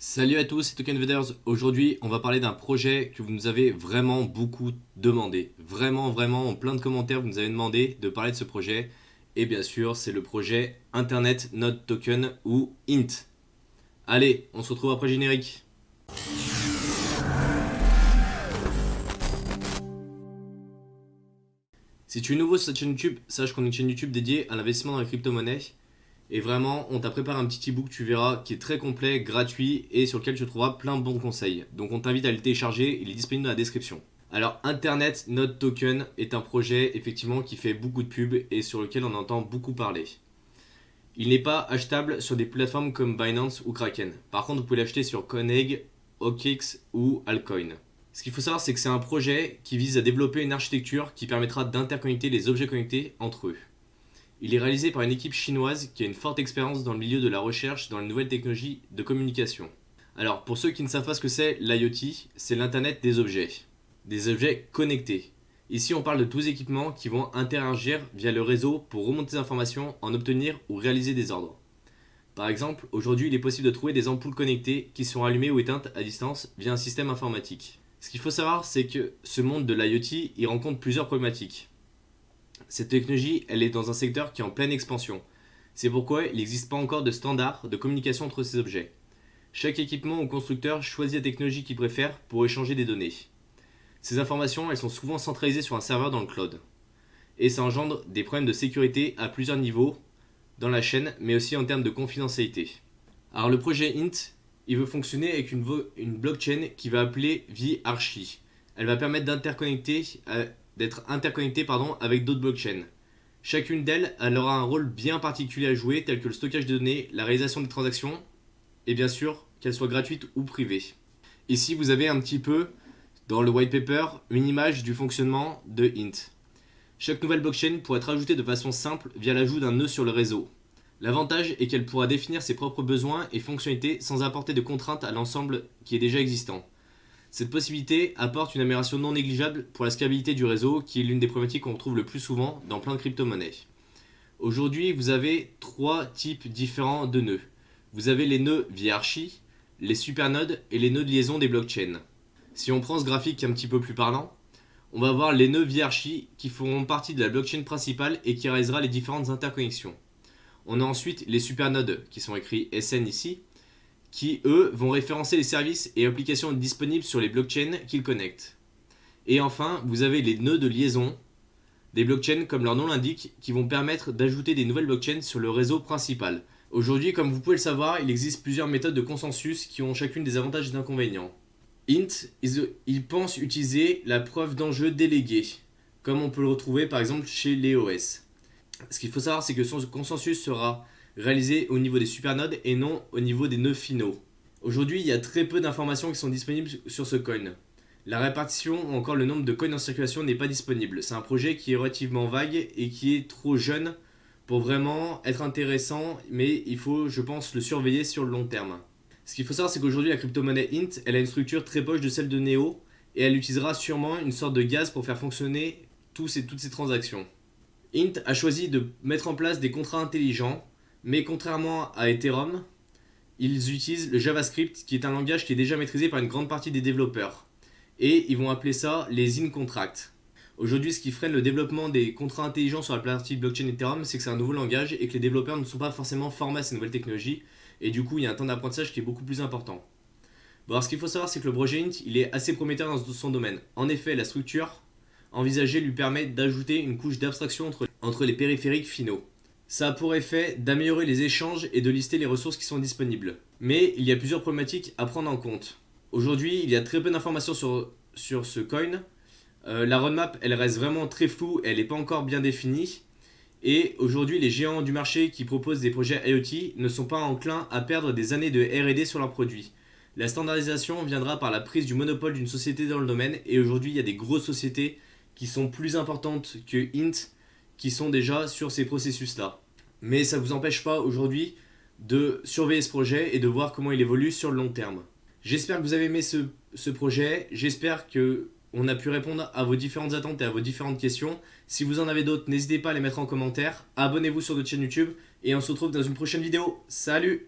Salut à tous, c'est TokenVaders. Aujourd'hui, on va parler d'un projet que vous nous avez vraiment beaucoup demandé. Vraiment, en plein de commentaires, vous nous avez demandé de parler de ce projet. Et bien sûr, c'est le projet Internet Not Token ou INT. Allez, on se retrouve après le générique. Si tu es nouveau sur cette chaîne YouTube, sache qu'on est une chaîne YouTube dédiée à l'investissement dans les crypto-monnaies. Et vraiment, on t'a préparé un petit ebook, tu verras, qui est très complet, gratuit et sur lequel tu trouveras plein de bons conseils. Donc on t'invite à le télécharger, il est disponible dans la description. Alors Internet Not Token est un projet effectivement qui fait beaucoup de pubs et sur lequel on entend beaucoup parler. Il n'est pas achetable sur des plateformes comme Binance ou Kraken. Par contre, vous pouvez l'acheter sur Coinegg, OKX ou Alcoin. Ce qu'il faut savoir, c'est que c'est un projet qui vise à développer une architecture qui permettra d'interconnecter les objets connectés entre eux. Il est réalisé par une équipe chinoise qui a une forte expérience dans le milieu de la recherche dans les nouvelles technologies de communication. Alors, pour ceux qui ne savent pas ce que c'est, l'IoT, c'est l'Internet des objets connectés. Ici, on parle de tous les équipements qui vont interagir via le réseau pour remonter des informations, en obtenir ou réaliser des ordres. Par exemple, aujourd'hui, il est possible de trouver des ampoules connectées qui sont allumées ou éteintes à distance via un système informatique. Ce qu'il faut savoir, c'est que ce monde de l'IoT, il rencontre plusieurs problématiques. Cette technologie, elle est dans un secteur qui est en pleine expansion. C'est pourquoi il n'existe pas encore de standard de communication entre ces objets. Chaque équipement ou constructeur choisit la technologie qu'il préfère pour échanger des données. Ces informations, elles sont souvent centralisées sur un serveur dans le cloud. Et ça engendre des problèmes de sécurité à plusieurs niveaux dans la chaîne, mais aussi en termes de confidentialité. Alors le projet INT, il veut fonctionner avec une blockchain qui va appeler vArchi. Elle va permettre d'être interconnectée avec d'autres blockchains. Chacune d'elles elle aura un rôle bien particulier à jouer, tel que le stockage de données, la réalisation des transactions, et bien sûr qu'elles soient gratuites ou privées. Ici vous avez un petit peu, dans le white paper, une image du fonctionnement de INT. Chaque nouvelle blockchain pourra être ajoutée de façon simple via l'ajout d'un nœud sur le réseau. L'avantage est qu'elle pourra définir ses propres besoins et fonctionnalités sans apporter de contraintes à l'ensemble qui est déjà existant. Cette possibilité apporte une amélioration non négligeable pour la scalabilité du réseau, qui est l'une des problématiques qu'on retrouve le plus souvent dans plein de crypto-monnaies. Aujourd'hui, vous avez trois types différents de nœuds. Vous avez les nœuds vArchi, les supernodes et les nœuds de liaison des blockchains. Si on prend ce graphique qui est un petit peu plus parlant, on va voir les nœuds vArchi qui feront partie de la blockchain principale et qui réalisera les différentes interconnexions. On a ensuite les supernodes qui sont écrits SN ici, qui eux vont référencer les services et applications disponibles sur les blockchains qu'ils connectent. Et enfin, vous avez les nœuds de liaison des blockchains, comme leur nom l'indique, qui vont permettre d'ajouter des nouvelles blockchains sur le réseau principal. Aujourd'hui, comme vous pouvez le savoir, il existe plusieurs méthodes de consensus qui ont chacune des avantages et des inconvénients. INT, il pense utiliser la preuve d'enjeu déléguée, comme on peut le retrouver par exemple chez l'EOS. Ce qu'il faut savoir, c'est que son consensus sera réalisé au niveau des supernodes et non au niveau des nœuds finaux. Aujourd'hui, il y a très peu d'informations qui sont disponibles sur ce coin. La répartition ou encore le nombre de coins en circulation n'est pas disponible. C'est un projet qui est relativement vague et qui est trop jeune pour vraiment être intéressant, mais il faut, je pense, le surveiller sur le long terme. Ce qu'il faut savoir, c'est qu'aujourd'hui, la crypto-monnaie INT, elle a une structure très proche de celle de Neo et elle utilisera sûrement une sorte de gaz pour faire fonctionner toutes ces transactions. INT a choisi de mettre en place des contrats intelligents, mais contrairement à Ethereum, ils utilisent le JavaScript qui est un langage qui est déjà maîtrisé par une grande partie des développeurs. Et ils vont appeler ça les in-contracts. Aujourd'hui, ce qui freine le développement des contrats intelligents sur la partie blockchain Ethereum, c'est que c'est un nouveau langage et que les développeurs ne sont pas forcément formés à ces nouvelles technologies. Et du coup, il y a un temps d'apprentissage qui est beaucoup plus important. Bon, alors ce qu'il faut savoir, c'est que le projet INT, il est assez prometteur dans son domaine. En effet, la structure envisagée lui permet d'ajouter une couche d'abstraction entre les périphériques finaux. Ça a pour effet d'améliorer les échanges et de lister les ressources qui sont disponibles. Mais il y a plusieurs problématiques à prendre en compte. Aujourd'hui, il y a très peu d'informations sur ce coin. La roadmap, elle reste vraiment très floue, elle n'est pas encore bien définie. Et aujourd'hui, les géants du marché qui proposent des projets IoT ne sont pas enclins à perdre des années de R&D sur leurs produits. La standardisation viendra par la prise du monopole d'une société dans le domaine, et aujourd'hui, il y a des grosses sociétés qui sont plus importantes que INT, qui sont déjà sur ces processus-là. Mais ça ne vous empêche pas aujourd'hui de surveiller ce projet et de voir comment il évolue sur le long terme. J'espère que vous avez aimé ce projet, j'espère qu'on a pu répondre à vos différentes attentes et à vos différentes questions. Si vous en avez d'autres, n'hésitez pas à les mettre en commentaire. Abonnez-vous sur notre chaîne YouTube et on se retrouve dans une prochaine vidéo. Salut!